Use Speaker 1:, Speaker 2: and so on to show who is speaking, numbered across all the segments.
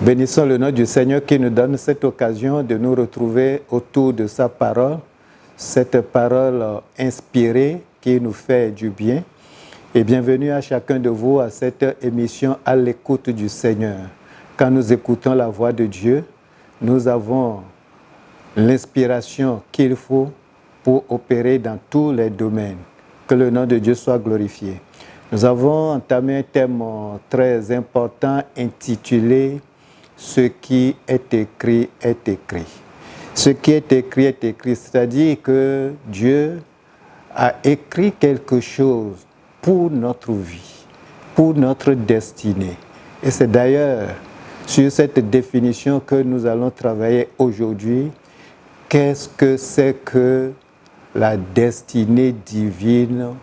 Speaker 1: Bénissons le nom du Seigneur qui nous donne cette occasion de nous retrouver autour de sa parole, cette parole inspirée qui nous fait du bien. Et bienvenue à chacun de vous à cette émission à l'écoute du Seigneur. Quand nous écoutons la voix de Dieu, nous avons l'inspiration qu'il faut pour opérer dans tous les domaines. Que le nom de Dieu soit glorifié. Nous avons entamé un thème très important intitulé « Ce qui est écrit est écrit ». Ce qui est écrit, c'est-à-dire que Dieu a écrit quelque chose pour notre vie, pour notre destinée. Et c'est d'ailleurs sur cette définition que nous allons travailler aujourd'hui. Qu'est-ce que c'est que la destinée divine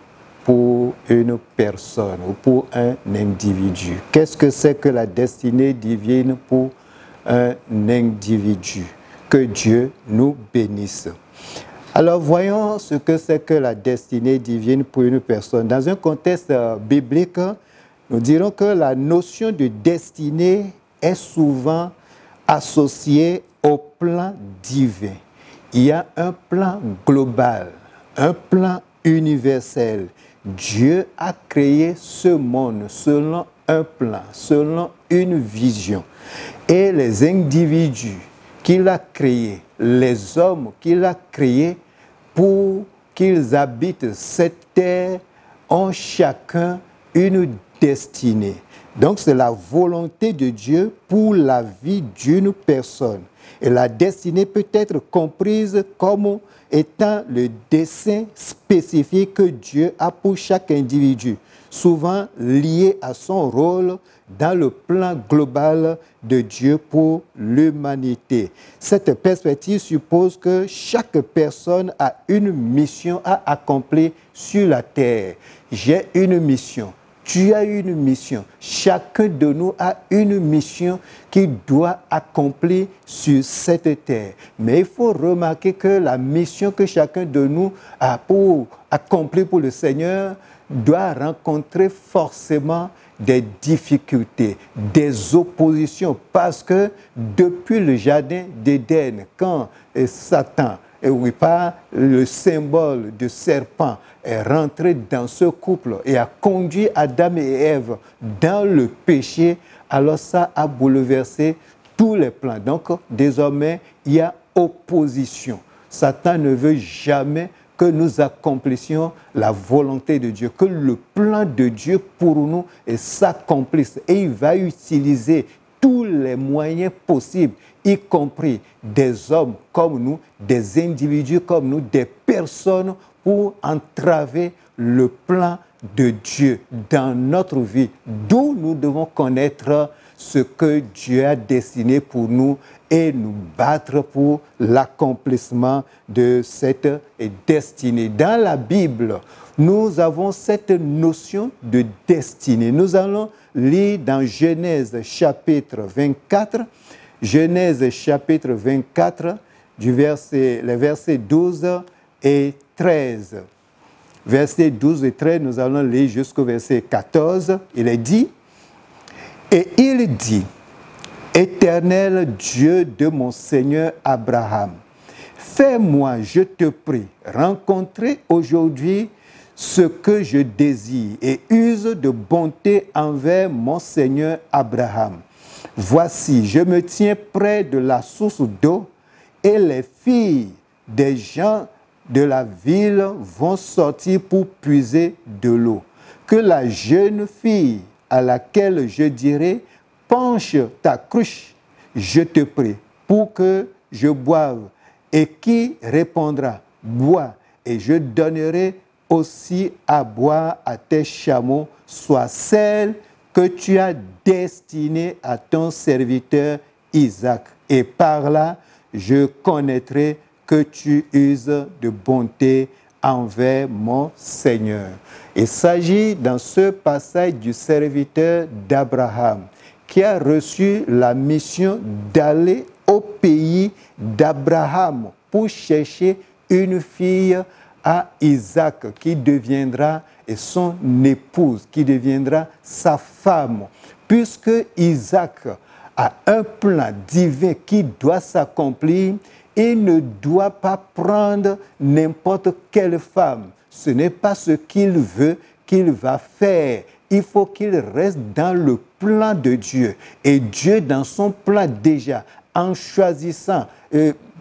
Speaker 1: pour une personne ou pour un individu? Qu'est-ce que c'est que la destinée divine pour un individu? Que Dieu nous bénisse. Alors voyons ce que c'est que la destinée divine pour une personne. Dans un contexte biblique, nous dirons que la notion de destinée est souvent associée au plan divin. Il y a un plan global, un plan universel. Dieu a créé ce monde selon un plan, selon une vision. Et les individus qu'il a créés, les hommes qu'il a créés pour qu'ils habitent cette terre, ont chacun une destinée. Donc c'est la volonté de Dieu pour la vie d'une personne. Et la destinée peut être comprise comme étant le dessein spécifique que Dieu a pour chaque individu, souvent lié à son rôle dans le plan global de Dieu pour l'humanité. Cette perspective suppose que chaque personne a une mission à accomplir sur la terre. J'ai une mission. Tu as une mission. Chacun de nous a une mission qu'il doit accomplir sur cette terre. Mais il faut remarquer que la mission que chacun de nous a pour accomplir pour le Seigneur doit rencontrer forcément des difficultés, des oppositions. Parce que depuis le jardin d'Éden, quand Satan, le symbole du serpent, est rentré dans ce couple et a conduit Adam et Ève dans le péché, alors ça a bouleversé tous les plans. Donc désormais, il y a opposition. Satan ne veut jamais que nous accomplissions la volonté de Dieu, que le plan de Dieu pour nous s'accomplisse. Et il va utiliser tous les moyens possibles, y compris des hommes comme nous, des individus comme nous, des personnes, pour entraver le plan de Dieu dans notre vie. D'où nous devons connaître ce que Dieu a destiné pour nous et nous battre pour l'accomplissement de cette destinée. Dans la Bible, nous avons cette notion de destinée. Nous allons lire dans Genèse chapitre 24, Genèse chapitre 24, les versets 12 et 13. Versets 12 et 13, nous allons lire jusqu'au verset 14. Il est dit, « Et il dit, Éternel Dieu de mon Seigneur Abraham, fais-moi, je te prie, rencontrer aujourd'hui ce que je désire et use de bonté envers mon Seigneur Abraham. Voici, je me tiens près de la source d'eau et les filles des gens de la ville vont sortir pour puiser de l'eau. Que la jeune fille à laquelle je dirai, penche ta cruche, je te prie, pour que je boive, et qui répondra, bois, et je donnerai aussi à boire à tes chameaux, soit celle que tu as destinée à ton serviteur Isaac. Et par là, je connaîtrai que tu uses de bonté envers mon Seigneur. » Il s'agit dans ce passage du serviteur d'Abraham qui a reçu la mission d'aller au pays d'Abraham pour chercher une fille à Isaac qui deviendra son épouse, qui deviendra sa femme. Puisque Isaac a un plan divin qui doit s'accomplir, il ne doit pas prendre n'importe quelle femme. Ce n'est pas ce qu'il veut qu'il va faire. Il faut qu'il reste dans le plan de Dieu. Et Dieu, dans son plan déjà, en choisissant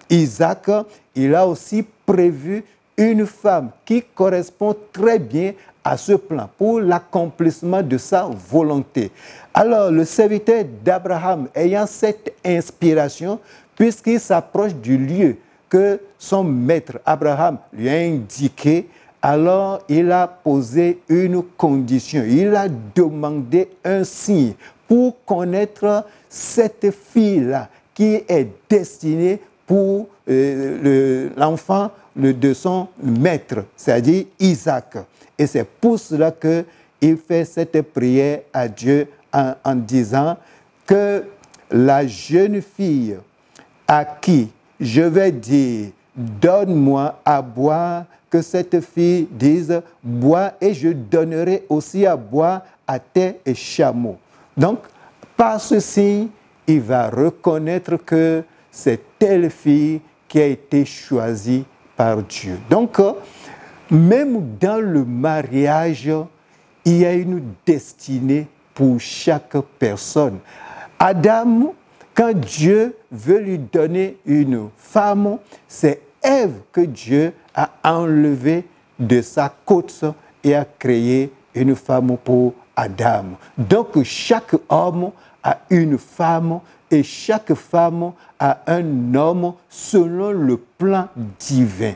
Speaker 1: Isaac, il a aussi prévu une femme qui correspond très bien à ce plan pour l'accomplissement de sa volonté. Alors, le serviteur d'Abraham, ayant cette inspiration, puisqu'il s'approche du lieu que son maître Abraham lui a indiqué, alors il a posé une condition. Il a demandé un signe pour connaître cette fille-là qui est destinée pour l'enfant de son maître, c'est-à-dire Isaac. Et c'est pour cela qu'il fait cette prière à Dieu en disant que la jeune fille à qui je vais dire « donne-moi à boire », que cette fille dise « bois et je donnerai aussi à boire à tes chameaux ». Donc, par ce signe, il va reconnaître que c'est telle fille qui a été choisie par Dieu. Donc, même dans le mariage, il y a une destinée pour chaque personne. Adam, quand Dieu veut lui donner une femme, c'est Ève que Dieu a enlevée de sa côte et a créé une femme pour Adam. Donc chaque homme a une femme et chaque femme a un homme selon le plan divin.